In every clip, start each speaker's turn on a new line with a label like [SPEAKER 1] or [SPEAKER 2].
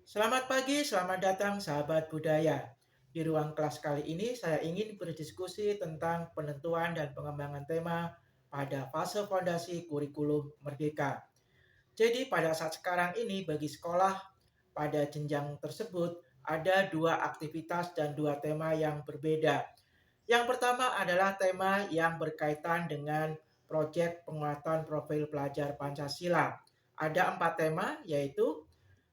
[SPEAKER 1] Selamat pagi, selamat datang sahabat budaya. Di ruang kelas kali ini saya ingin berdiskusi tentang penentuan dan pengembangan tema pada fase fondasi kurikulum merdeka. Jadi pada saat sekarang ini bagi sekolah pada jenjang tersebut ada dua aktivitas dan dua tema yang berbeda. Yang pertama adalah tema yang berkaitan dengan proyek penguatan profil pelajar Pancasila. Ada 4 tema yaitu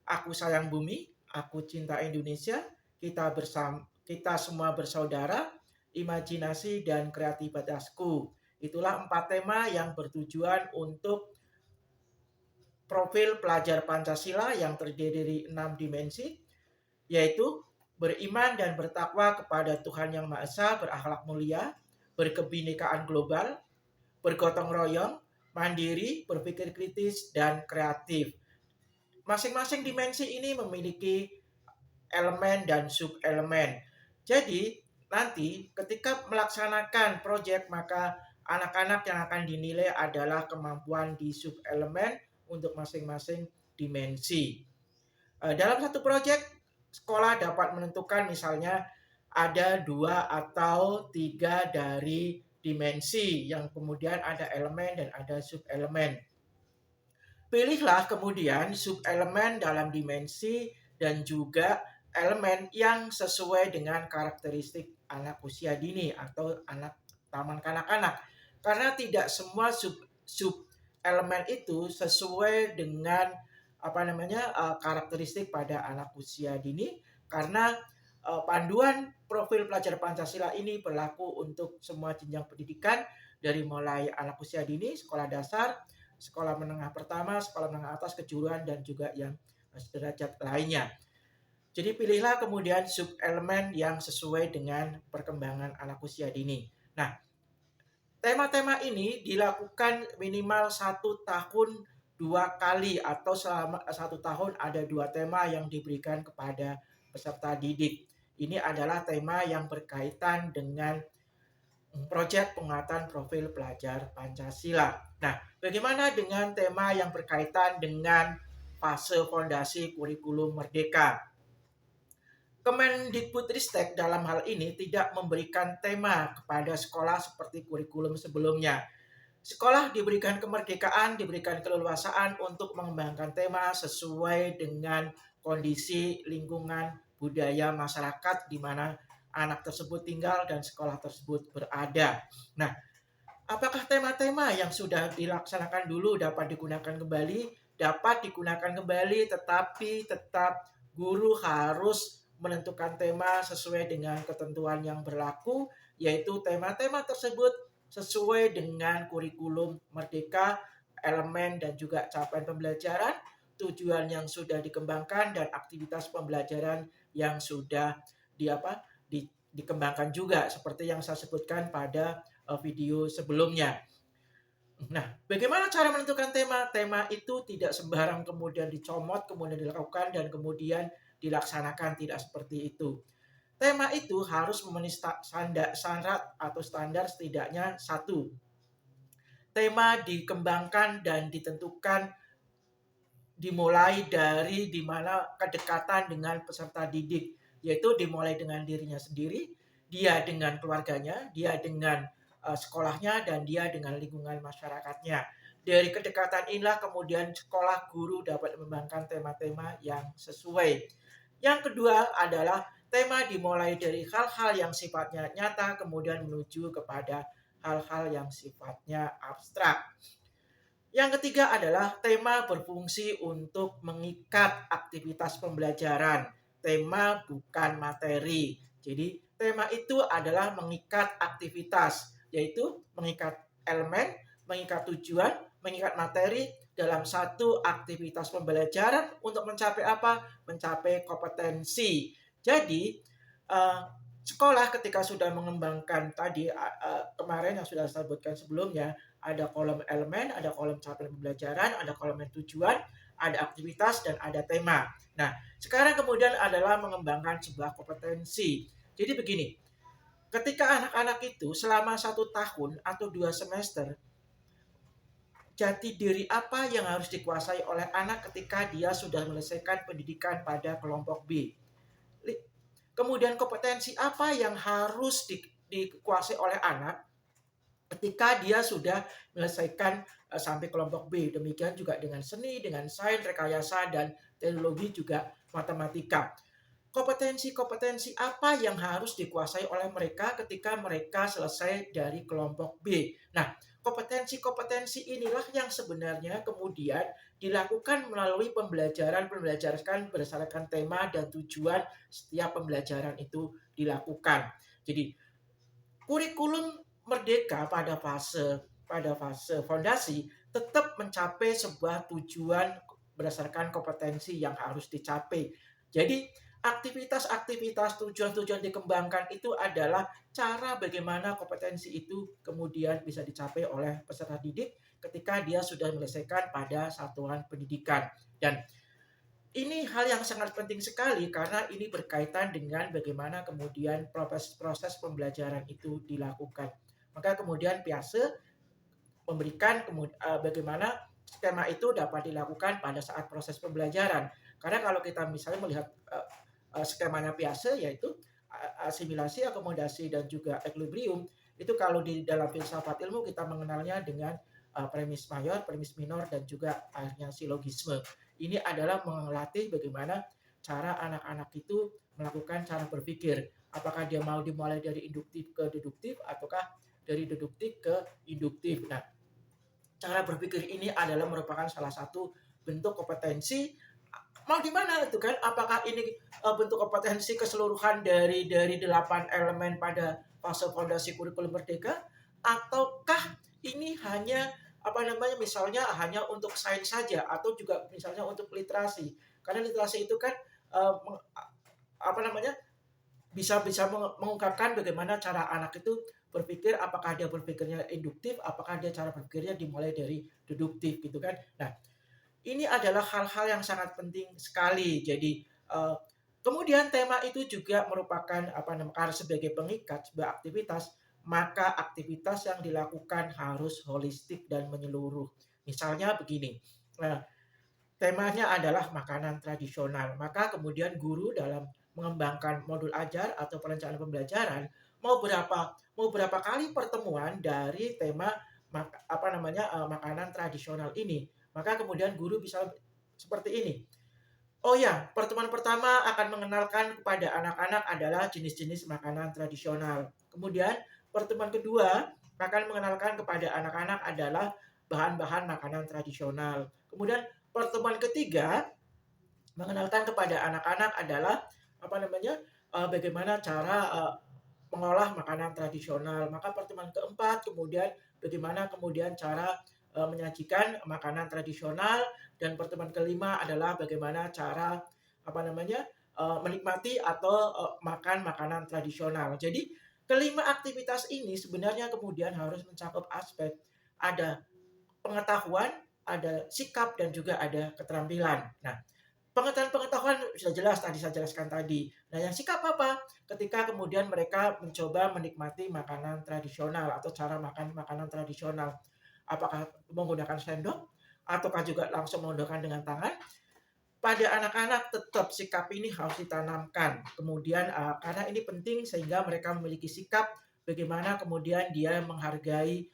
[SPEAKER 1] Aku Sayang Bumi, Aku Cinta Indonesia, kita semua bersaudara, imajinasi dan kreativitasku. Itulah 4 tema yang bertujuan untuk profil pelajar Pancasila yang terdiri dari 6 dimensi, yaitu beriman dan bertakwa kepada Tuhan Yang Maha Esa, berakhlak mulia, berkebinekaan global, bergotong royong, mandiri, berpikir kritis, dan kreatif. Masing-masing dimensi ini memiliki elemen dan sub-elemen. Jadi, nanti ketika melaksanakan proyek, maka anak-anak yang akan dinilai adalah kemampuan di sub-elemen untuk masing-masing dimensi. Dalam satu proyek, sekolah dapat menentukan misalnya ada 2 atau 3 dari dimensi yang kemudian ada elemen dan ada sub-elemen. Pilihlah kemudian sub-elemen dalam dimensi dan juga elemen yang sesuai dengan karakteristik anak usia dini atau anak taman kanak-kanak. Karena tidak semua sub elemen itu sesuai dengan karakteristik pada anak usia dini, karena panduan profil pelajar Pancasila ini berlaku untuk semua jenjang pendidikan dari mulai anak usia dini, sekolah dasar, sekolah menengah pertama, sekolah menengah atas, kejuruan, dan juga yang sederajat lainnya. Jadi pilihlah kemudian sub-elemen yang sesuai dengan perkembangan anak usia dini. Nah, tema-tema ini dilakukan minimal 1 tahun 2 kali, atau selama 1 tahun ada 2 tema yang diberikan kepada peserta didik. Ini adalah tema yang berkaitan dengan proyek penguatan profil pelajar Pancasila. Nah, bagaimana dengan tema yang berkaitan dengan fase fondasi kurikulum merdeka? Kemendikbudristek dalam hal ini tidak memberikan tema kepada sekolah seperti kurikulum sebelumnya. Sekolah diberikan kemerdekaan, diberikan keleluasaan untuk mengembangkan tema sesuai dengan kondisi lingkungan budaya masyarakat di mana anak tersebut tinggal dan sekolah tersebut berada. Nah, apakah tema-tema yang sudah dilaksanakan dulu dapat digunakan kembali? Dapat digunakan kembali, tetapi tetap guru harus menentukan tema sesuai dengan ketentuan yang berlaku, yaitu tema-tema tersebut sesuai dengan kurikulum merdeka, elemen dan juga capaian pembelajaran, tujuan yang sudah dikembangkan, dan aktivitas pembelajaran yang sudah dikembangkan juga seperti yang saya sebutkan pada video sebelumnya. Nah, bagaimana cara menentukan tema? Tema itu tidak sembarang kemudian dicomot, kemudian dilakukan, dan kemudian dilaksanakan. Tidak seperti itu. Tema itu harus memenuhi syarat atau standar setidaknya 1. Tema dikembangkan dan ditentukan dimulai dari dimana kedekatan dengan peserta didik, yaitu dimulai dengan dirinya sendiri, dia dengan keluarganya, dia dengan sekolahnya, dan dia dengan lingkungan masyarakatnya. Dari kedekatan inilah kemudian sekolah guru dapat mengembangkan tema-tema yang sesuai. Yang kedua adalah tema dimulai dari hal-hal yang sifatnya nyata kemudian menuju kepada hal-hal yang sifatnya abstrak. Yang ketiga adalah tema berfungsi untuk mengikat aktivitas pembelajaran. Tema bukan materi. Jadi tema itu adalah mengikat aktivitas, yaitu mengikat elemen, mengikat tujuan, mengikat materi dalam satu aktivitas pembelajaran untuk mencapai apa? Mencapai kompetensi. Jadi sekolah ketika sudah mengembangkan tadi kemarin yang sudah saya sebutkan sebelumnya, ada kolom elemen, ada kolom capaian pembelajaran, ada kolom tujuan, ada aktivitas, dan ada tema. Nah, sekarang kemudian adalah mengembangkan sebuah kompetensi. Jadi begini, ketika anak-anak itu selama 1 tahun atau 2 semester jati diri apa yang harus dikuasai oleh anak ketika dia sudah menyelesaikan pendidikan pada kelompok B. Kemudian kompetensi apa yang harus dikuasai oleh anak ketika dia sudah menyelesaikan sampai kelompok B. Demikian juga dengan seni, dengan sains, rekayasa, dan teknologi juga matematika. Kompetensi-kompetensi apa yang harus dikuasai oleh mereka ketika mereka selesai dari kelompok B. Nah, kompetensi-kompetensi inilah yang sebenarnya kemudian dilakukan melalui pembelajaran berdasarkan tema dan tujuan setiap pembelajaran itu dilakukan. Jadi, kurikulum Merdeka pada fase fondasi tetap mencapai sebuah tujuan berdasarkan kompetensi yang harus dicapai. Jadi aktivitas-aktivitas tujuan-tujuan dikembangkan itu adalah cara bagaimana kompetensi itu kemudian bisa dicapai oleh peserta didik ketika dia sudah menyelesaikan pada satuan pendidikan. Dan ini hal yang sangat penting sekali karena ini berkaitan dengan bagaimana kemudian proses pembelajaran itu dilakukan. Maka kemudian Piaget memberikan bagaimana skema itu dapat dilakukan pada saat proses pembelajaran. Karena kalau kita misalnya melihat skemanya Piaget, yaitu asimilasi, akomodasi, dan juga equilibrium, itu kalau di dalam filsafat ilmu kita mengenalnya dengan premis mayor, premis minor, dan juga akhirnya silogisme. Ini adalah melatih bagaimana cara anak-anak itu melakukan cara berpikir. Apakah dia mau dimulai dari induktif ke deduktif, ataukah dari deduktif ke induktif. Nah, cara berpikir ini adalah merupakan salah satu bentuk kompetensi. Mau di mana itu kan? Apakah ini bentuk kompetensi keseluruhan dari 8 elemen pada fase fondasi kurikulum Merdeka, ataukah ini hanya misalnya hanya untuk sains saja, atau juga misalnya untuk literasi? Karena literasi itu kan bisa mengungkapkan bagaimana cara anak itu berpikir, apakah dia berpikirnya induktif, apakah dia cara berpikirnya dimulai dari deduktif gitu kan. Nah, ini adalah hal-hal yang sangat penting sekali. Jadi kemudian tema itu juga merupakan sebagai pengikat sebuah aktivitas, maka aktivitas yang dilakukan harus holistik dan menyeluruh. Misalnya begini, temanya adalah makanan tradisional, maka kemudian guru dalam mengembangkan modul ajar atau perencanaan pembelajaran mau berapa kali pertemuan dari tema makanan tradisional ini. Maka kemudian guru bisa seperti ini. Oh ya, pertemuan pertama akan mengenalkan kepada anak-anak adalah jenis-jenis makanan tradisional. Kemudian pertemuan kedua akan mengenalkan kepada anak-anak adalah bahan-bahan makanan tradisional. Kemudian pertemuan ketiga mengenalkan kepada anak-anak adalah bagaimana cara mengolah makanan tradisional. Maka pertemuan keempat kemudian bagaimana kemudian cara menyajikan makanan tradisional, dan pertemuan kelima adalah bagaimana cara menikmati atau makan makanan tradisional. Jadi kelima aktivitas ini sebenarnya kemudian harus mencakup aspek ada pengetahuan, ada sikap, dan juga ada keterampilan. Nah, pengetahuan sudah jelas tadi saya jelaskan tadi. Nah, yang sikap apa? Ketika kemudian mereka mencoba menikmati makanan tradisional atau cara makan makanan tradisional. Apakah menggunakan sendok ataukah juga langsung menggunakan dengan tangan? Pada anak-anak tetap sikap ini harus ditanamkan. Kemudian karena ini penting sehingga mereka memiliki sikap bagaimana kemudian dia menghargai,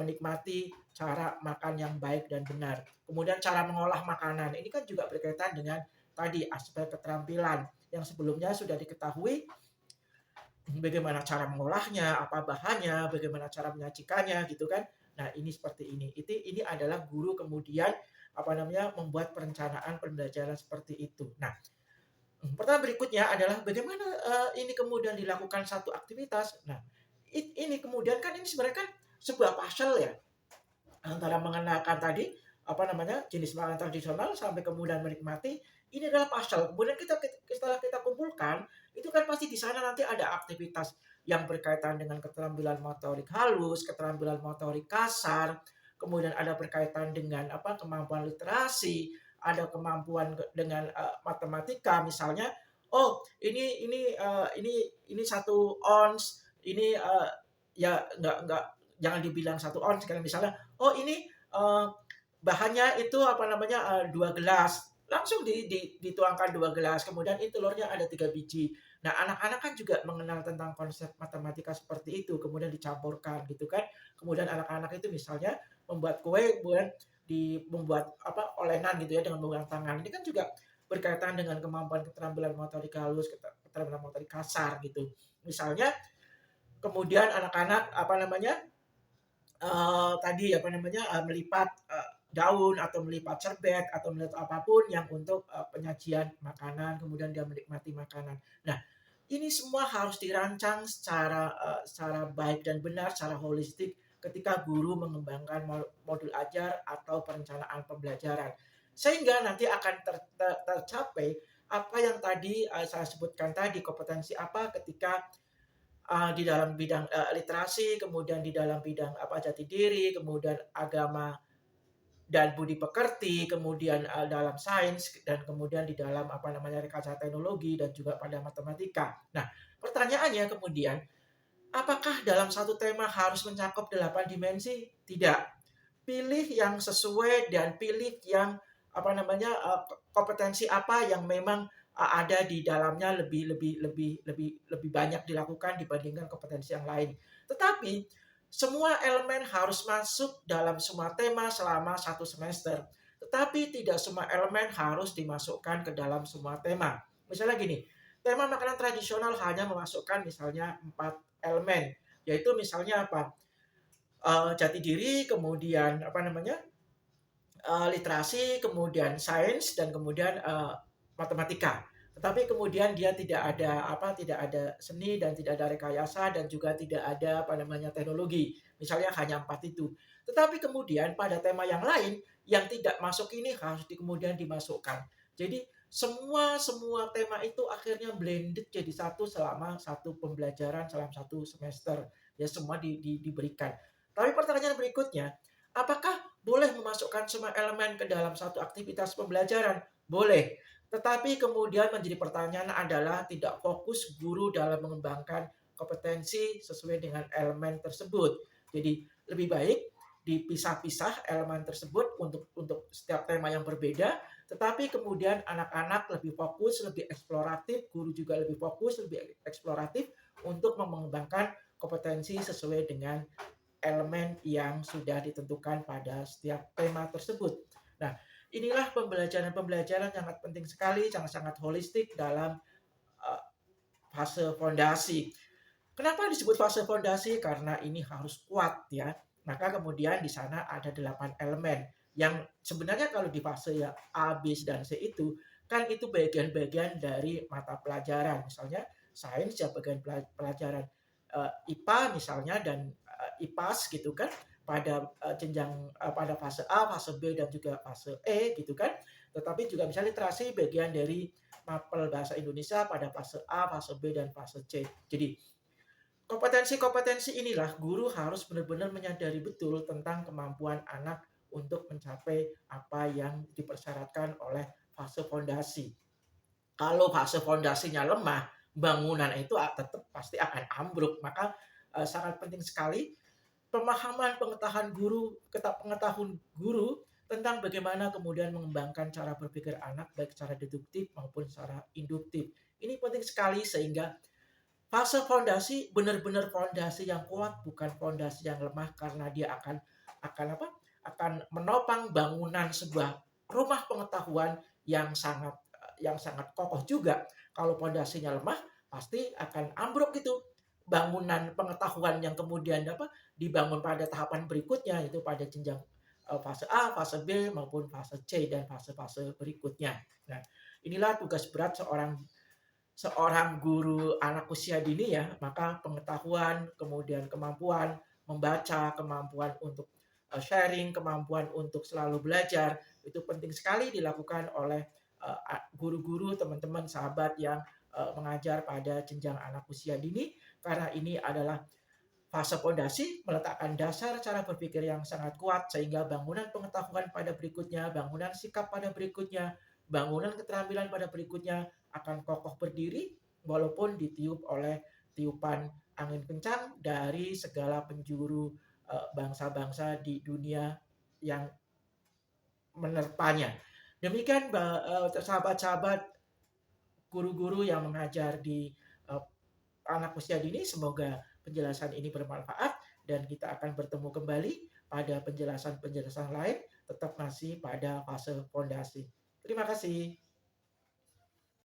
[SPEAKER 1] menikmati cara makan yang baik dan benar. Kemudian cara mengolah makanan ini kan juga berkaitan dengan tadi aspek keterampilan yang sebelumnya sudah diketahui, bagaimana cara mengolahnya, apa bahannya, bagaimana cara menyajikannya gitu kan. Nah, ini seperti ini. Ini adalah guru kemudian membuat perencanaan pembelajaran seperti itu. Nah, pertanyaan berikutnya adalah bagaimana ini kemudian dilakukan satu aktivitas. Nah, ini kemudian kan ini sebenarnya kan sebuah puzzle ya, antara mengenalkan tadi jenis makanan tradisional sampai kemudian menikmati. Ini adalah puzzle. Kemudian setelah kita kumpulkan, itu kan pasti di sana nanti ada aktivitas yang berkaitan dengan keterampilan motorik halus, keterampilan motorik kasar, kemudian ada berkaitan dengan kemampuan literasi, ada kemampuan dengan matematika misalnya. Oh, ini 1 ons, ini ya nggak jangan dibilang 1 ons, misalnya oh ini eee, bahannya itu apa namanya, 2 gelas, langsung dituangkan 2 gelas, kemudian ini telurnya ada 3 biji. Nah, anak-anak kan juga mengenal tentang konsep matematika seperti itu, kemudian dicampurkan gitu kan. Kemudian anak-anak itu misalnya membuat kue, kemudian membuat apa, olenan gitu ya dengan menggunakan tangan. Ini kan juga berkaitan dengan kemampuan keterampilan motorik halus, keterampilan motorik kasar gitu. Misalnya kemudian anak-anak apa namanya, tadi apa namanya, melipat, daun atau melipat serbet atau melipat apapun yang untuk, penyajian makanan, kemudian dia menikmati makanan. Nah, ini semua harus dirancang secara baik dan benar, secara holistik ketika guru mengembangkan modul ajar atau perencanaan pembelajaran. Sehingga nanti akan tercapai apa yang tadi, saya sebutkan tadi, kompetensi apa ketika di dalam bidang, literasi, kemudian di dalam bidang apa, jati diri, kemudian agama dan budi pekerti, kemudian, dalam sains, dan kemudian di dalam apa namanya, rekayasa teknologi dan juga pada matematika. Nah, pertanyaannya kemudian, apakah dalam satu tema harus mencakup 8 dimensi? Tidak. Pilih yang sesuai dan pilih yang apa namanya, kompetensi apa yang memang ada di dalamnya lebih lebih lebih lebih lebih banyak dilakukan dibandingkan kompetensi yang lain. Tetapi semua elemen harus masuk dalam semua tema selama satu semester. Tetapi tidak semua elemen harus dimasukkan ke dalam semua tema. Misalnya gini, tema makanan tradisional hanya memasukkan misalnya 4 elemen, yaitu misalnya apa, jati diri, kemudian apa namanya, literasi, kemudian sains, dan kemudian matematika. Tetapi kemudian dia tidak ada seni dan tidak ada rekayasa dan juga tidak ada apa namanya teknologi. Misalnya hanya 4 itu. Tetapi kemudian pada tema yang lain yang tidak masuk ini harus kemudian dimasukkan. Jadi semua semua tema itu akhirnya blended jadi satu selama satu pembelajaran, selama satu semester. Ya semua diberikan. Tapi pertanyaan berikutnya, apakah boleh memasukkan semua elemen ke dalam satu aktivitas pembelajaran? Boleh. Tetapi kemudian menjadi pertanyaan adalah tidak fokus guru dalam mengembangkan kompetensi sesuai dengan elemen tersebut. Jadi lebih baik dipisah-pisah elemen tersebut untuk setiap tema yang berbeda, tetapi kemudian anak-anak lebih fokus, lebih eksploratif, guru juga lebih fokus, lebih eksploratif untuk mengembangkan kompetensi sesuai dengan elemen yang sudah ditentukan pada setiap tema tersebut. Nah, inilah pembelajaran-pembelajaran yang sangat penting sekali, sangat-sangat holistik dalam uh, fase fondasi. Kenapa disebut fase fondasi? Karena ini harus kuat ya. Maka kemudian di sana ada 8 elemen yang sebenarnya kalau di fase ya A, B, dan C itu kan itu bagian-bagian dari mata pelajaran. Misalnya sains ya bagian pelajaran IPA misalnya dan IPAS gitu kan pada jenjang pada fase A, fase B dan juga fase E gitu kan. Tetapi juga misalnya literasi bagian dari mapel bahasa Indonesia pada fase A, fase B dan fase C. Jadi kompetensi-kompetensi inilah guru harus benar-benar menyadari betul tentang kemampuan anak untuk mencapai apa yang dipersyaratkan oleh fase fondasi. Kalau fase fondasinya lemah, bangunan itu tetap pasti akan ambruk. Maka sangat penting sekali pengetahuan guru tentang bagaimana kemudian mengembangkan cara berpikir anak baik secara deduktif maupun secara induktif. Ini penting sekali sehingga fase fondasi benar-benar fondasi yang kuat, bukan fondasi yang lemah karena dia akan apa? Akan menopang bangunan sebuah rumah pengetahuan yang sangat kokoh juga. Kalau fondasinya lemah, pasti akan ambruk gitu. Bangunan pengetahuan yang kemudian dibangun pada tahapan berikutnya itu pada jenjang fase A, fase B maupun fase C dan fase-fase berikutnya. Nah, inilah tugas berat seorang seorang guru anak usia dini ya, maka pengetahuan, kemudian kemampuan membaca, kemampuan untuk sharing, kemampuan untuk selalu belajar, itu penting sekali dilakukan oleh guru-guru, teman-teman, sahabat yang mengajar pada jenjang anak usia dini, karena ini adalah fase fondasi meletakkan dasar cara berpikir yang sangat kuat sehingga bangunan pengetahuan pada berikutnya, bangunan sikap pada berikutnya, bangunan keterampilan pada berikutnya akan kokoh berdiri walaupun ditiup oleh tiupan angin kencang dari segala penjuru bangsa-bangsa di dunia yang menerpanya. Demikian sahabat-sahabat guru-guru yang mengajar di anak usia dini, semoga penjelasan ini bermanfaat dan kita akan bertemu kembali pada penjelasan-penjelasan lain, tetap masih pada fase fondasi. Terima kasih.